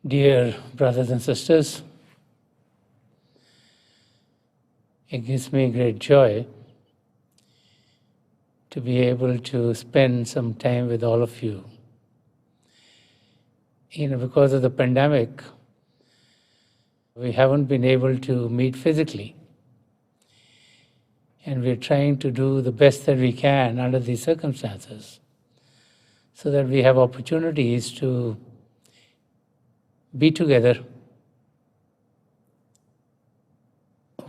Dear brothers and sisters, it gives me great joy to be able to spend some time with all of you. Because of the pandemic, we haven't been able to meet physically. And we're trying to do the best that we can under these circumstances so that we have opportunities to be together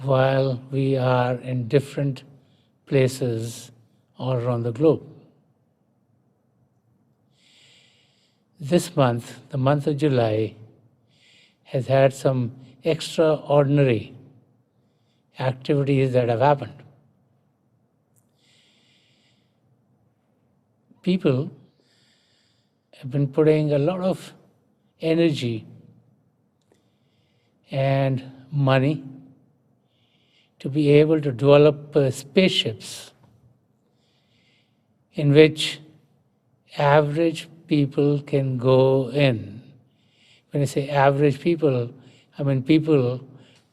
while we are in different places all around the globe. This month, the month of July, has had some extraordinary activities that have happened. People have been putting a lot of energy and money to be able to develop spaceships in which average people can go in. When I say average people, I mean people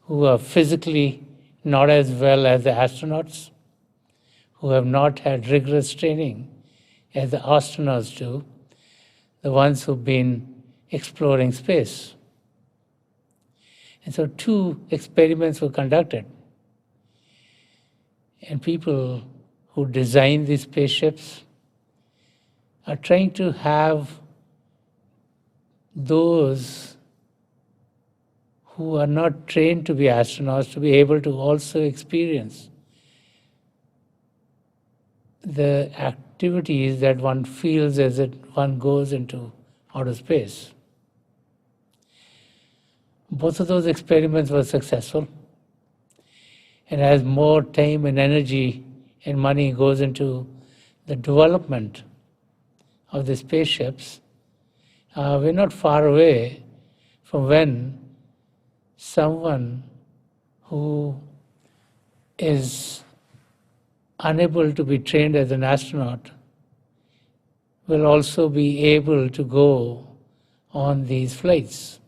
who are physically not as well as the astronauts, who have not had rigorous training as the astronauts do, the ones who've been exploring space. And so 2 experiments were conducted. And people who design these spaceships are trying to have those who are not trained to be astronauts to be able to also experience the activities that one feels as one goes into outer space. Both of those experiments were successful. And as more time and energy and money goes into the development of the spaceships, we're not far away from when someone who is unable to be trained as an astronaut will also be able to go on these flights.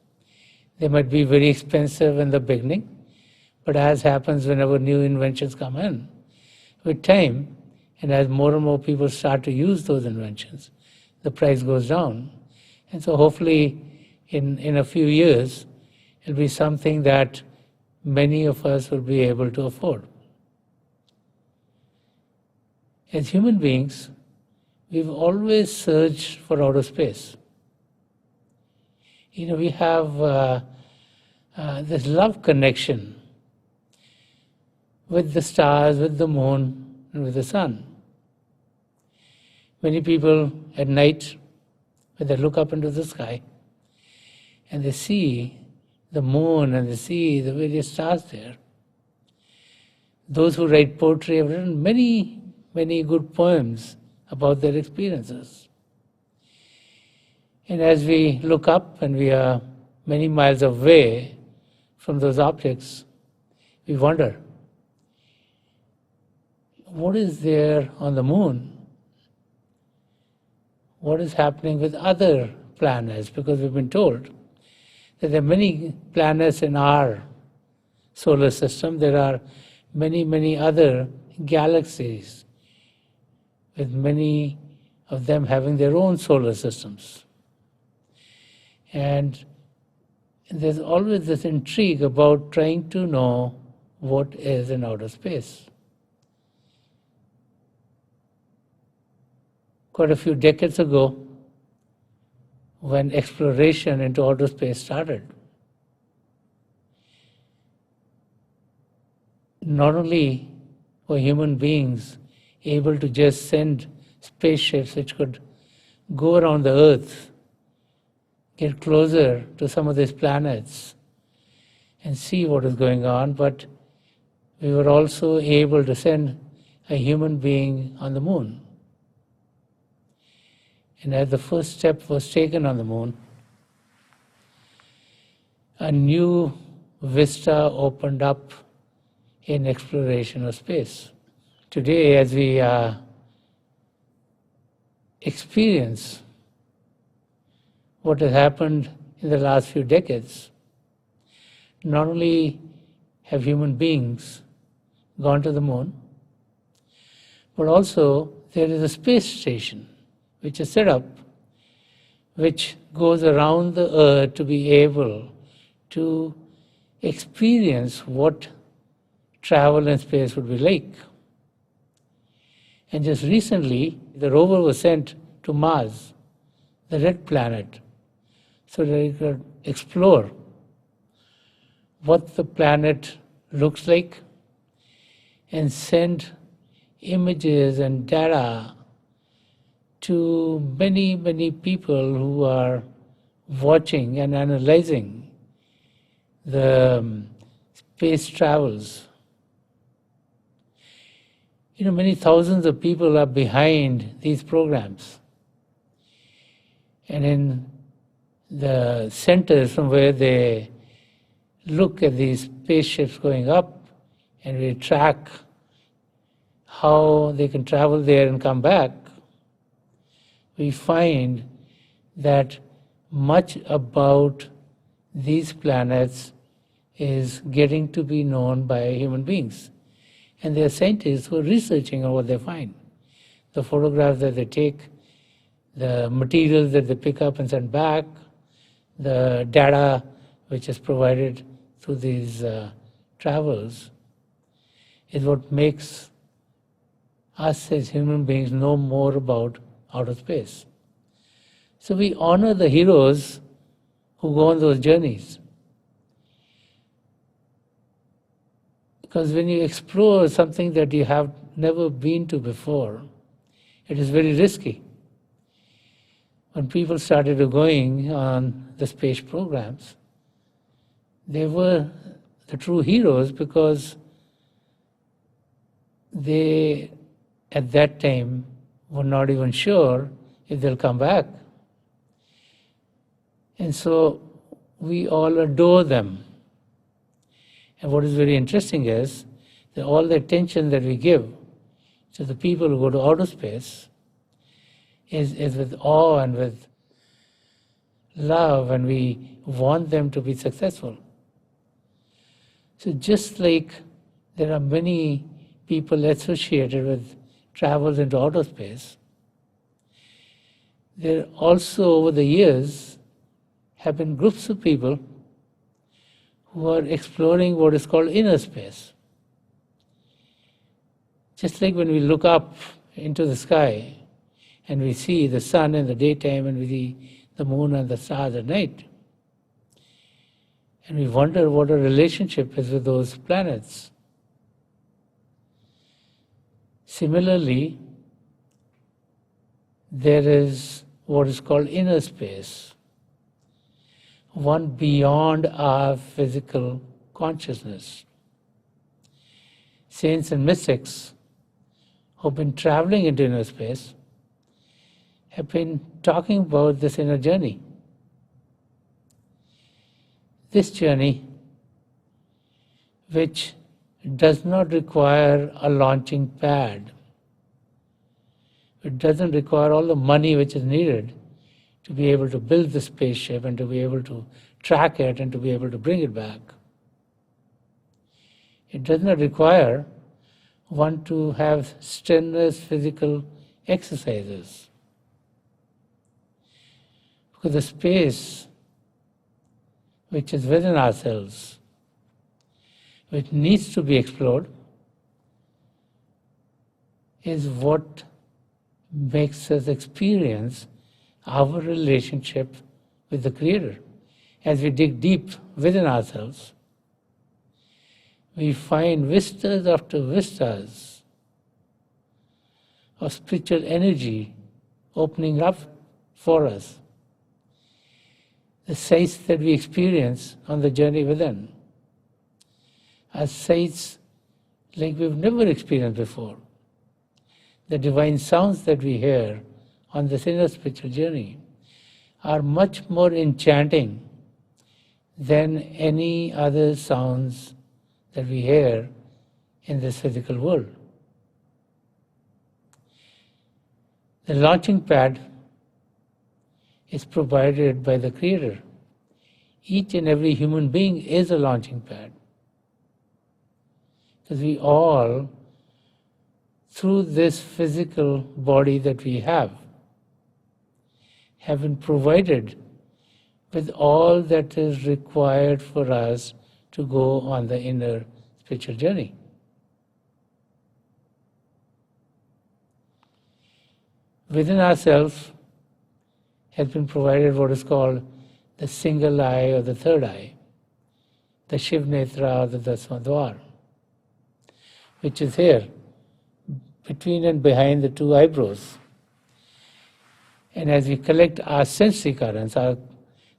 They might be very expensive in the beginning, but as happens whenever new inventions come in, with time, and as more and more people start to use those inventions, the price goes down. And so hopefully in a few years, it'll be something that many of us will be able to afford. As human beings, we've always searched for outer space. We have this love connection with the stars, with the moon, and with the sun. Many people at night, when they look up into the sky, and they see the moon and they see the various stars there. Those who write poetry have written many, many good poems about their experiences. And as we look up and we are many miles away from those objects, we wonder, what is there on the moon? What is happening with other planets? Because we've been told that there are many planets in our solar system. There are many, many other galaxies, with many of them having their own solar systems. And there's always this intrigue about trying to know what is in outer space. Quite a few decades ago, when exploration into outer space started, not only were human beings able to just send spaceships which could go around the Earth, get closer to some of these planets and see what is going on, but we were also able to send a human being on the moon. And as the first step was taken on the moon, a new vista opened up in exploration of space. Today, as we experience what has happened in the last few decades. Not only have human beings gone to the moon, but also there is a space station which is set up, which goes around the earth to be able to experience what travel in space would be like. And just recently, the rover was sent to Mars, the red planet, so that it could explore what the planet looks like and send images and data to many, many people who are watching and analyzing the space travels. Many thousands of people are behind these programs. And in the centers from where they look at these spaceships going up, and we track how they can travel there and come back, we find that much about these planets is getting to be known by human beings. And there are scientists who are researching on what they find. The photographs that they take, the materials that they pick up and send back, the data which is provided through these travels is what makes us as human beings know more about outer space. So we honor the heroes who go on those journeys. Because when you explore something that you have never been to before, it is very risky. When people started going on the space programs, they were the true heroes because they, at that time, were not even sure if they'll come back. And so we all adore them. And what is very interesting is that all the attention that we give to the people who go to outer space is with awe and with love, and we want them to be successful. So just like there are many people associated with travels into outer space, there also over the years have been groups of people who are exploring what is called inner space. Just like when we look up into the sky and we see the sun in the daytime and we see the moon and the stars at night, and we wonder what our relationship is with those planets. Similarly, there is what is called inner space, one beyond our physical consciousness. Saints and mystics who've been traveling into inner space have been talking about this inner journey. This journey, which does not require a launching pad, it doesn't require all the money which is needed to be able to build the spaceship and to be able to track it and to be able to bring it back. It does not require one to have strenuous physical exercises. Because the space which is within ourselves, which needs to be explored, is what makes us experience our relationship with the Creator. As we dig deep within ourselves, we find vistas after vistas of spiritual energy opening up for us. The sights that we experience on the journey within are sights like we've never experienced before. The divine sounds that we hear on this inner spiritual journey are much more enchanting than any other sounds that we hear in this physical world. The launching pad is provided by the Creator. each and every human being is a launching pad. Because we all, through this physical body that we have been provided with all that is required for us to go on the inner spiritual journey. Within ourselves has been provided what is called the single eye or the third eye, the Shiv Netra or the Dasmadwar, which is here, between and behind the two eyebrows. And as we collect our sensory currents,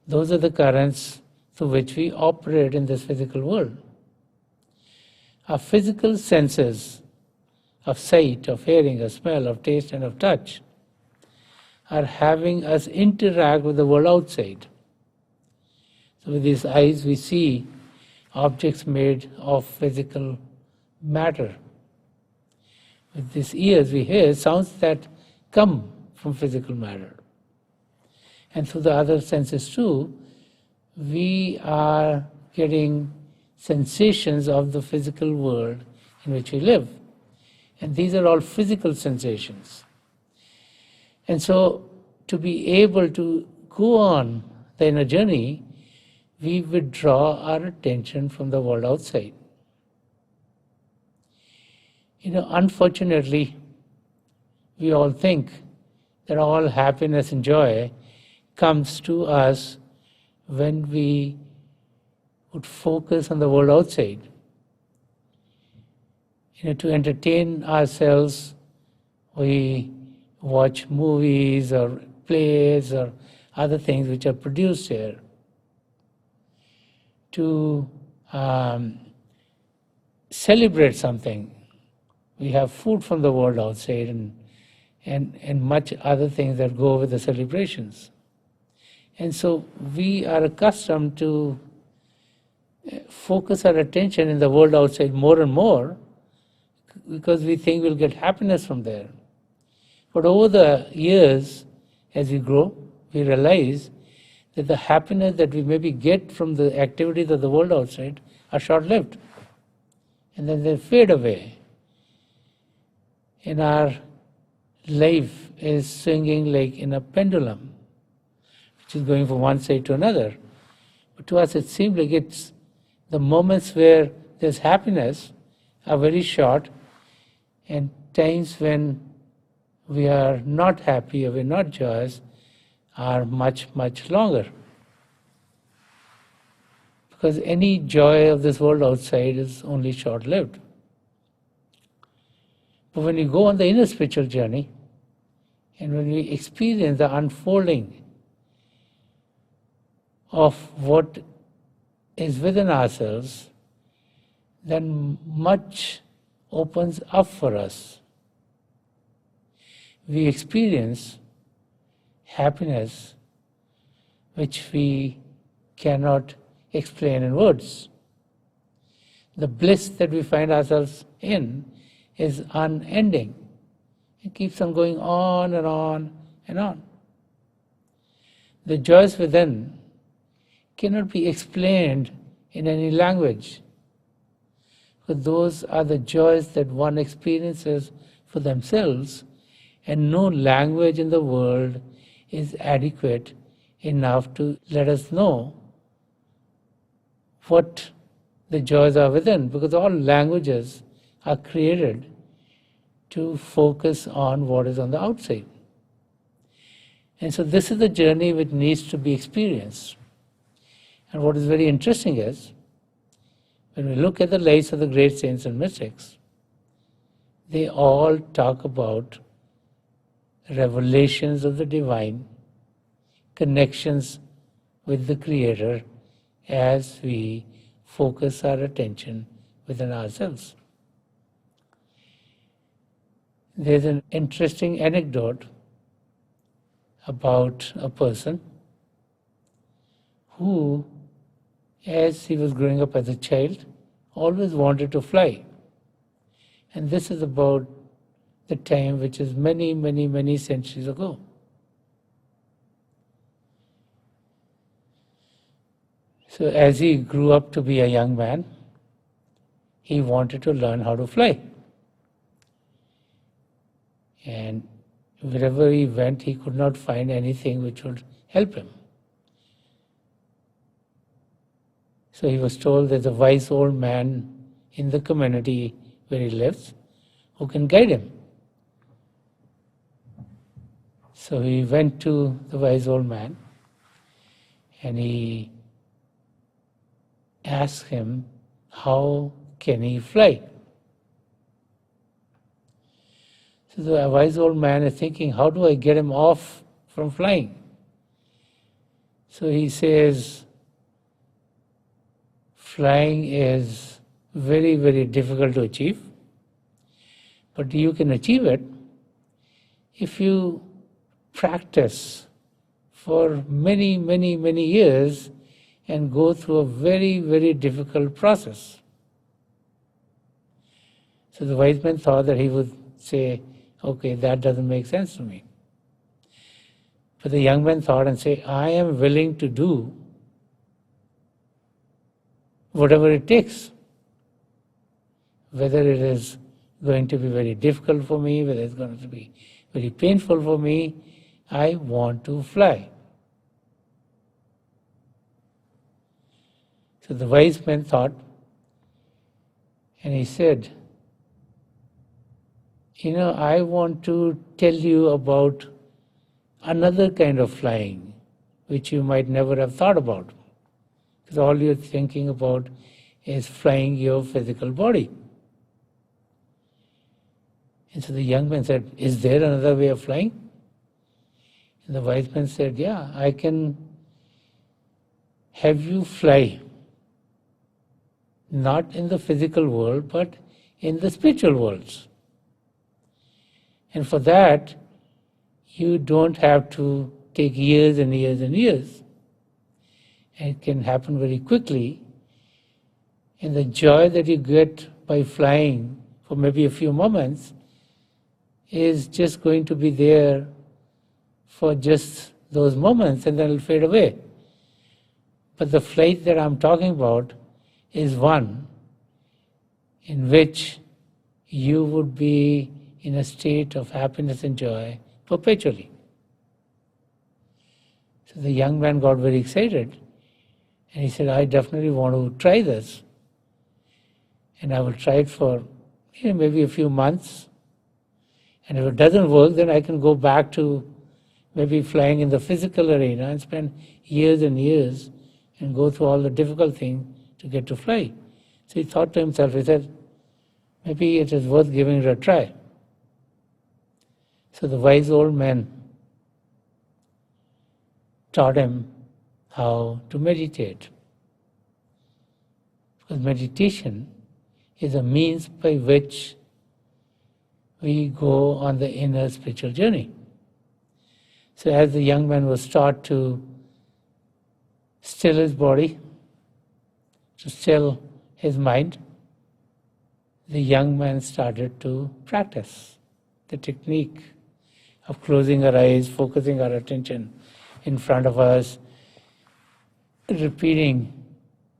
those are the currents through which we operate in this physical world. Our physical senses of sight, of hearing, of smell, of taste, and of touch are having us interact with the world outside. So with these eyes we see objects made of physical matter. With these ears we hear sounds that come from physical matter. And through the other senses too, we are getting sensations of the physical world in which we live. And these are all physical sensations. And so, to be able to go on the inner journey, we withdraw our attention from the world outside. Unfortunately, we all think that all happiness and joy comes to us when we would focus on the world outside. To entertain ourselves, we watch movies or plays or other things which are produced here. To celebrate something, we have food from the world outside and much other things that go with the celebrations. And so we are accustomed to focus our attention in the world outside more and more because we think we'll get happiness from there. But over the years, as we grow, we realize that the happiness that we maybe get from the activities of the world outside are short-lived. And then they fade away. And our life is swinging like in a pendulum, which is going from one side to another. But to us it seems like it's the moments where there's happiness are very short, and times when we are not happy or we're not joyous are much, much longer. Because any joy of this world outside is only short-lived. But when we go on the inner spiritual journey, and when we experience the unfolding of what is within ourselves, then much opens up for us. We experience happiness which we cannot explain in words. The bliss that we find ourselves in is unending. It keeps on going on and on and on. The joys within cannot be explained in any language. But those are the joys that one experiences for themselves, and no language in the world is adequate enough to let us know what the joys are within, because all languages are created to focus on what is on the outside. And so this is the journey which needs to be experienced. And what is very interesting is, when we look at the lives of the great saints and mystics, they all talk about revelations of the divine, connections with the Creator as we focus our attention within ourselves. There's an interesting anecdote about a person who, as he was growing up as a child, always wanted to fly. And this is about the time which is many, many, many centuries ago. So as he grew up to be a young man, he wanted to learn how to fly. And wherever he went, he could not find anything which would help him. So he was told there's a wise old man in the community where he lives who can guide him. So he went to the wise old man and he asked him, how can he fly? So the wise old man is thinking, how do I get him off from flying? So he says, flying is very, very difficult to achieve, but you can achieve it if you practice for many, many, many years and go through a very, very difficult process. So the wise man thought that he would say, okay, that doesn't make sense to me. But the young man thought and said, I am willing to do whatever it takes. Whether it is going to be very difficult for me, whether it's going to be very painful for me, I want to fly. So the wise man thought, and he said, I want to tell you about another kind of flying, which you might never have thought about. Because all you're thinking about is flying your physical body. And so the young man said, is there another way of flying? And the wise man said, yeah, I can have you fly, not in the physical world, but in the spiritual worlds. And for that, you don't have to take years and years and years. And it can happen very quickly. And the joy that you get by flying for maybe a few moments is just going to be there for just those moments and then it'll fade away. But the flight that I'm talking about is one in which you would be in a state of happiness and joy perpetually. So the young man got very excited and he said, I definitely want to try this. And I will try it for maybe a few months. And if it doesn't work, then I can go back to maybe flying in the physical arena and spend years and years and go through all the difficult things to get to fly. So he thought to himself, he said, maybe it is worth giving it a try. So the wise old man taught him how to meditate. Because meditation is a means by which we go on the inner spiritual journey. So as the young man was taught to still his body, to still his mind, the young man started to practice the technique of closing our eyes, focusing our attention in front of us, repeating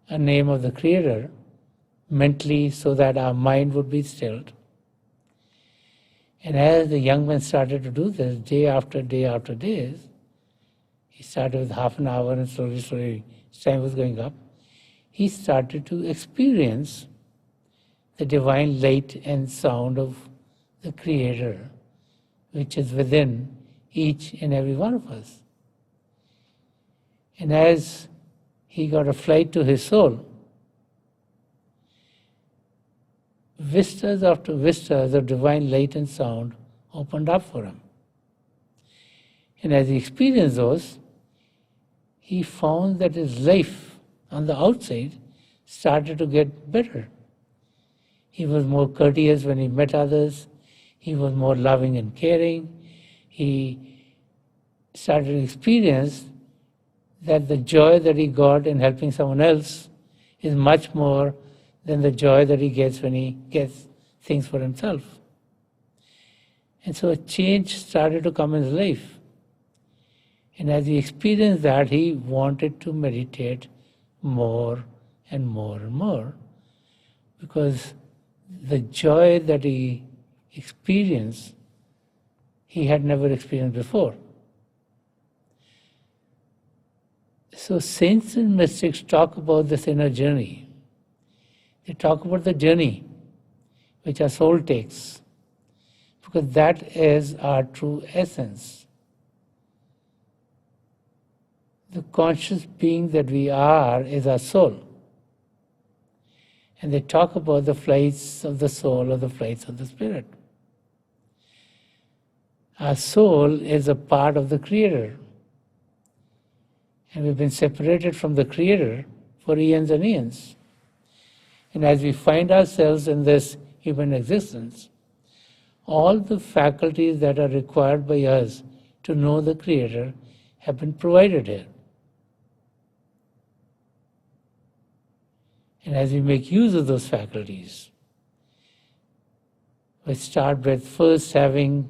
a name of the Creator mentally so that our mind would be stilled. And as the young man started to do this day after day after days, he started with half an hour and slowly, as time was going up, he started to experience the divine light and sound of the Creator, which is within each and every one of us. And as he got a flight to his soul, vistas after vistas of divine light and sound opened up for him. And as he experienced those, he found that his life on the outside started to get better. He was more courteous when he met others. He was more loving and caring. He started to experience that the joy that he got in helping someone else is much more than the joy that he gets when he gets things for himself. And so a change started to come in his life. And as he experienced that, he wanted to meditate more and more and more, because the joy that he experienced, he had never experienced before. So saints and mystics talk about this inner journey. They talk about the journey which our soul takes, because that is our true essence. The conscious being that we are is our soul. And they talk about the flights of the soul or the flights of the spirit. Our soul is a part of the Creator. And we've been separated from the Creator for eons and eons. And as we find ourselves in this human existence, all the faculties that are required by us to know the Creator have been provided here. And as we make use of those faculties, we start with first having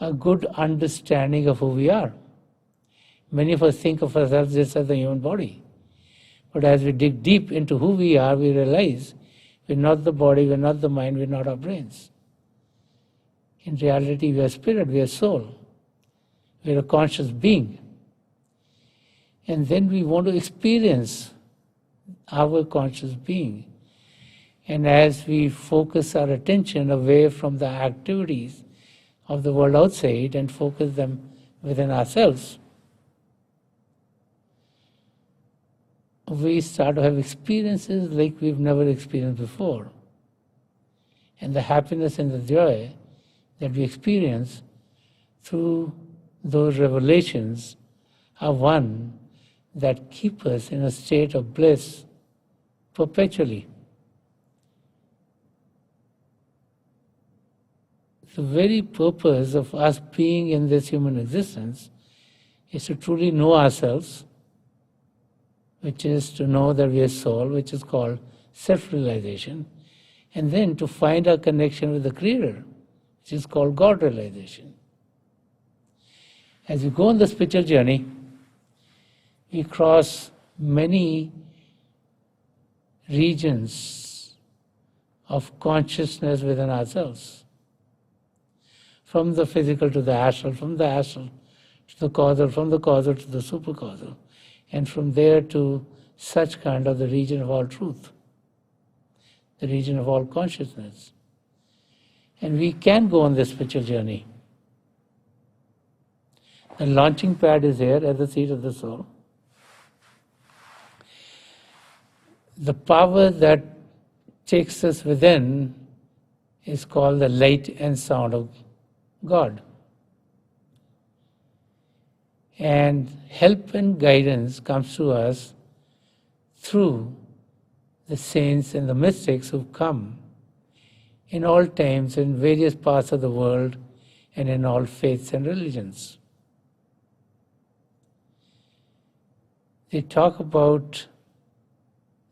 a good understanding of who we are. Many of us think of ourselves just as the human body. But as we dig deep into who we are, we realize we're not the body, we're not the mind, we're not our brains. In reality, we are spirit, we are soul. We're a conscious being. And then we want to experience our conscious being. And as we focus our attention away from the activities of the world outside and focus them within ourselves, we start to have experiences like we've never experienced before. And the happiness and the joy that we experience through those revelations are one that keep us in a state of bliss perpetually. The very purpose of us being in this human existence is to truly know ourselves, which is to know that we are soul, which is called self-realization, and then to find our connection with the Creator, which is called God-realization. As we go on the spiritual journey, we cross many regions of consciousness within ourselves. From the physical to the astral, from the astral to the causal, from the causal to the supercausal, and from there to such kind of the region of all truth, the region of all consciousness. And we can go on this spiritual journey. The launching pad is here at the seat of the soul. The power that takes us within is called the light and sound of God. And help and guidance comes to us through the saints and the mystics who've come in all times, in various parts of the world, and in all faiths and religions. They talk about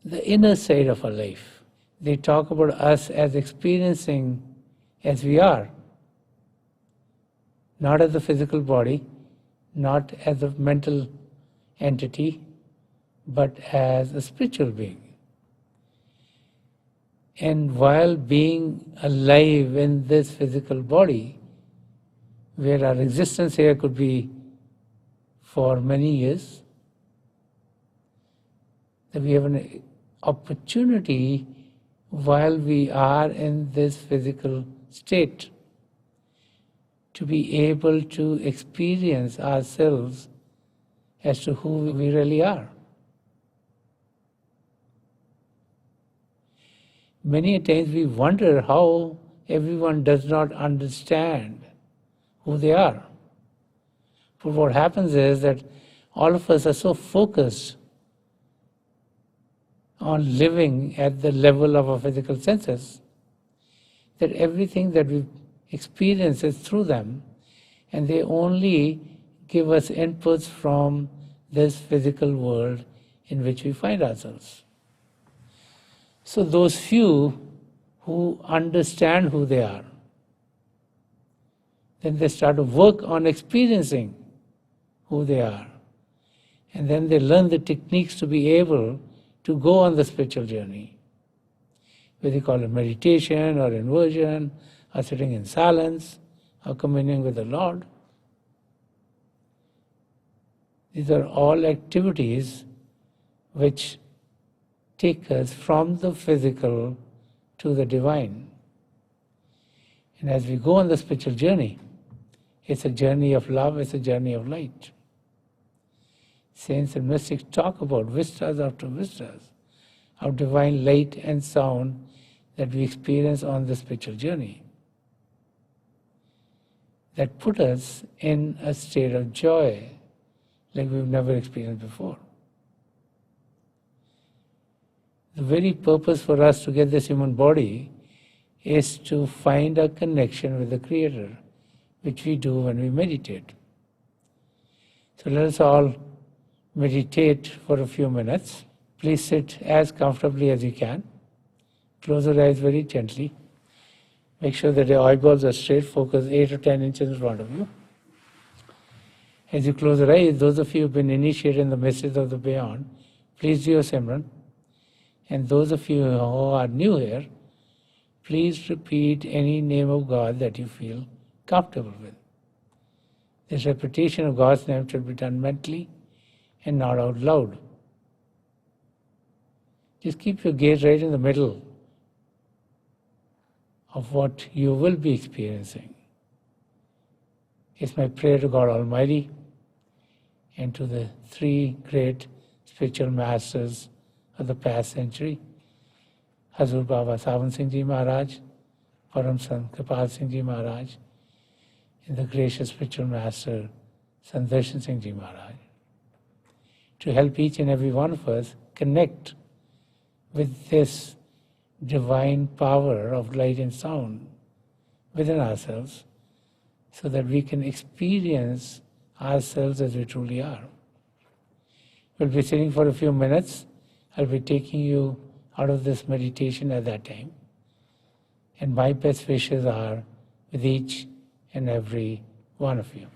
the inner side of our life. They talk about us as experiencing as we are, not as the physical body, not as a mental entity, but as a spiritual being. And while being alive in this physical body, where our existence here could be for many years, that we have an opportunity while we are in this physical state to be able to experience ourselves as to who we really are. Many times we wonder how everyone does not understand who they are. But what happens is that all of us are so focused on living at the level of our physical senses that everything that we experience is through them, and they only give us inputs from this physical world in which we find ourselves. So those few who understand who they are, then they start to work on experiencing who they are. And then they learn the techniques to be able to go on the spiritual journey, whether you call it meditation or inversion, or sitting in silence, or communing with the Lord. These are all activities which take us from the physical to the divine. And as we go on the spiritual journey, it's a journey of love, it's a journey of light. Saints and mystics talk about vistas after vistas of divine light and sound that we experience on the spiritual journey, that put us in a state of joy like we've never experienced before. The very purpose for us to get this human body is to find a connection with the Creator, which we do when we meditate. So let us all meditate for a few minutes. Please sit as comfortably as you can. Close your eyes very gently. Make sure that your eyeballs are straight, focus 8 or 10 inches in front of you. As you close your eyes, those of you who have been initiated in the mysteries of the beyond, please do your Simran. And those of you who are new here, please repeat any name of God that you feel comfortable with. This repetition of God's name should be done mentally and not out loud. Just keep your gaze right in the middle of what you will be experiencing. It's my prayer to God Almighty and to the three great spiritual masters of the past century, Hazur Baba Savan Singh Ji Maharaj, Param Sant Kripal Singh Ji Maharaj, and the gracious spiritual master Sant Darshan Singh Ji Maharaj, to help each and every one of us connect with this divine power of light and sound within ourselves, so that we can experience ourselves as we truly are. We'll be sitting for a few minutes. I'll be taking you out of this meditation at that time. And my best wishes are with each and every one of you.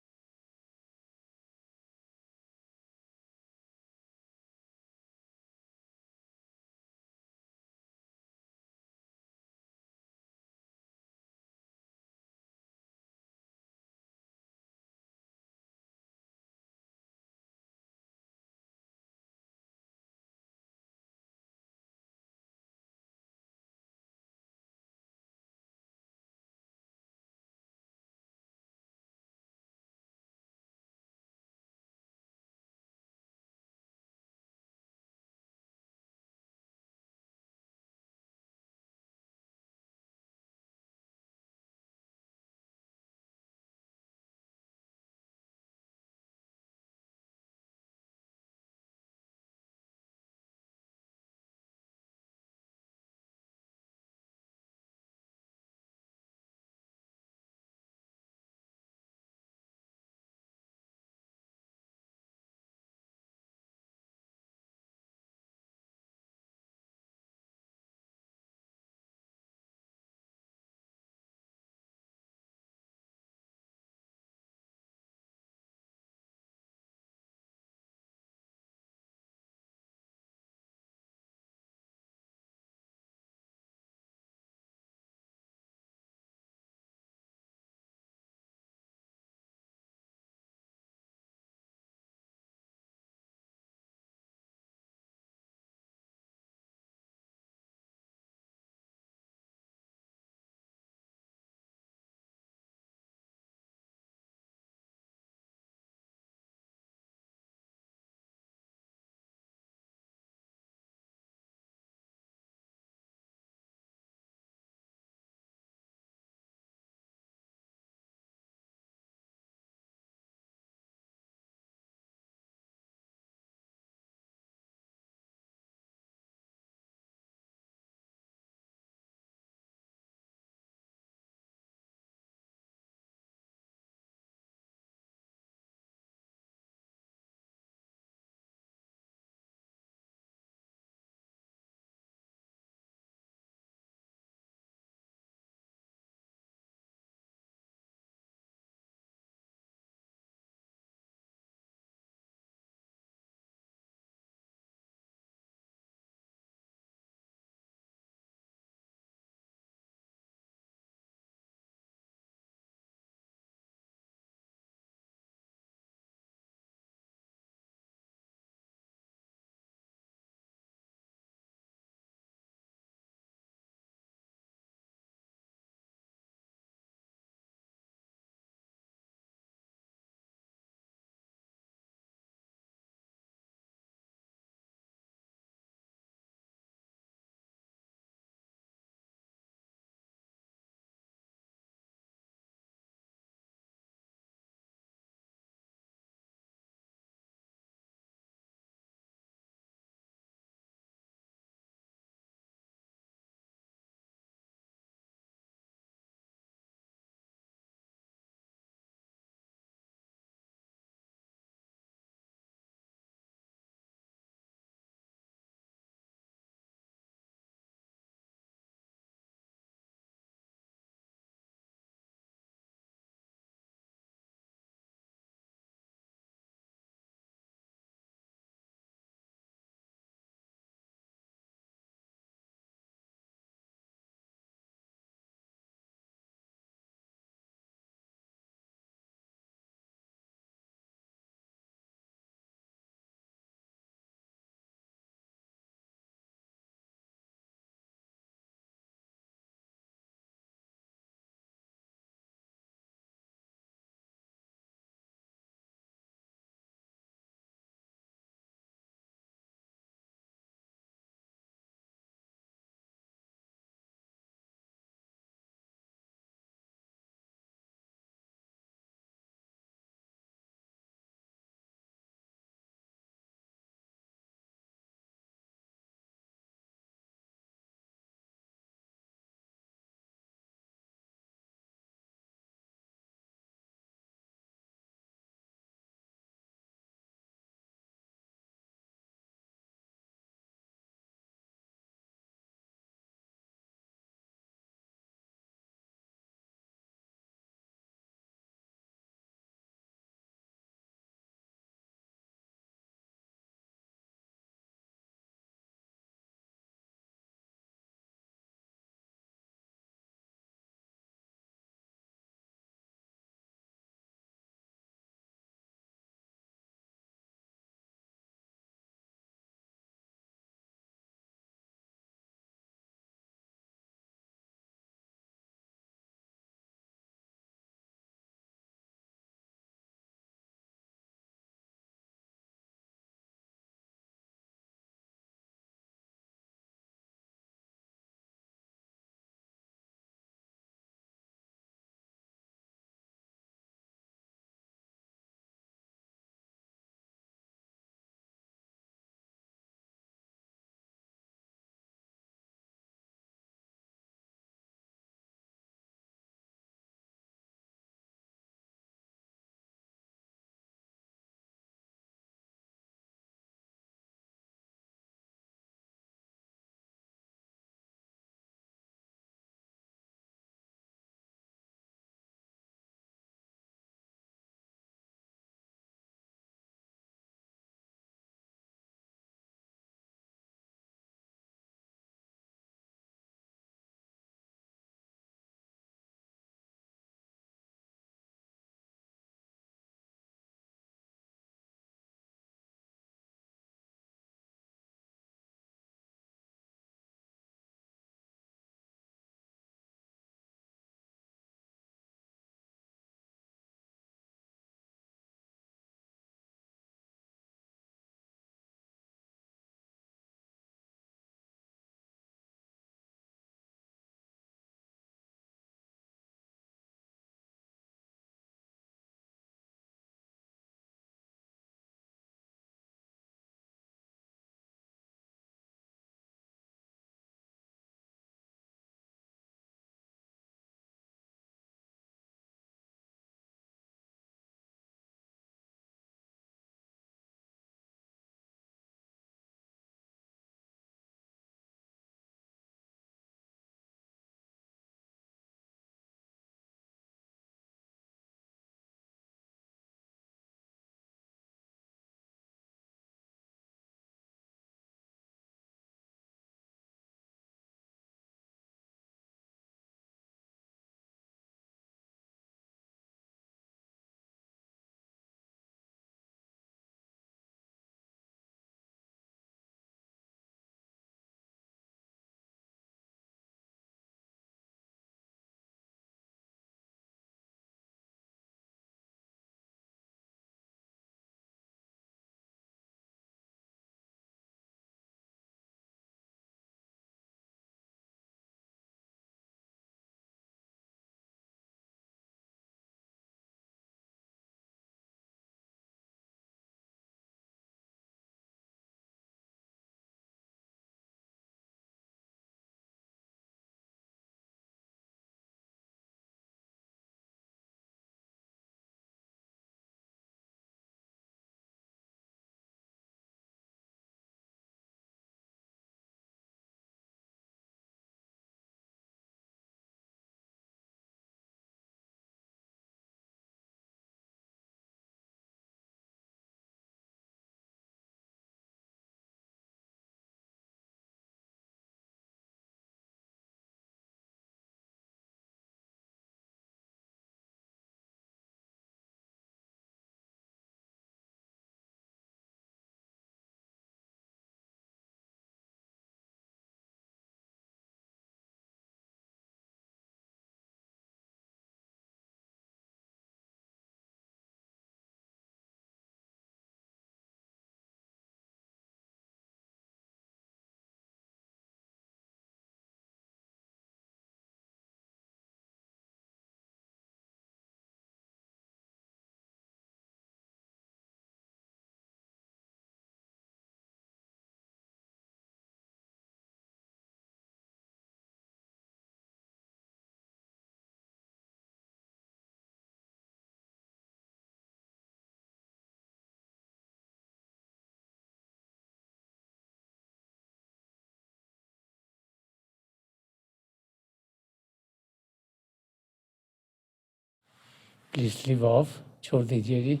Please leave off. छोड़ दीजिए जी.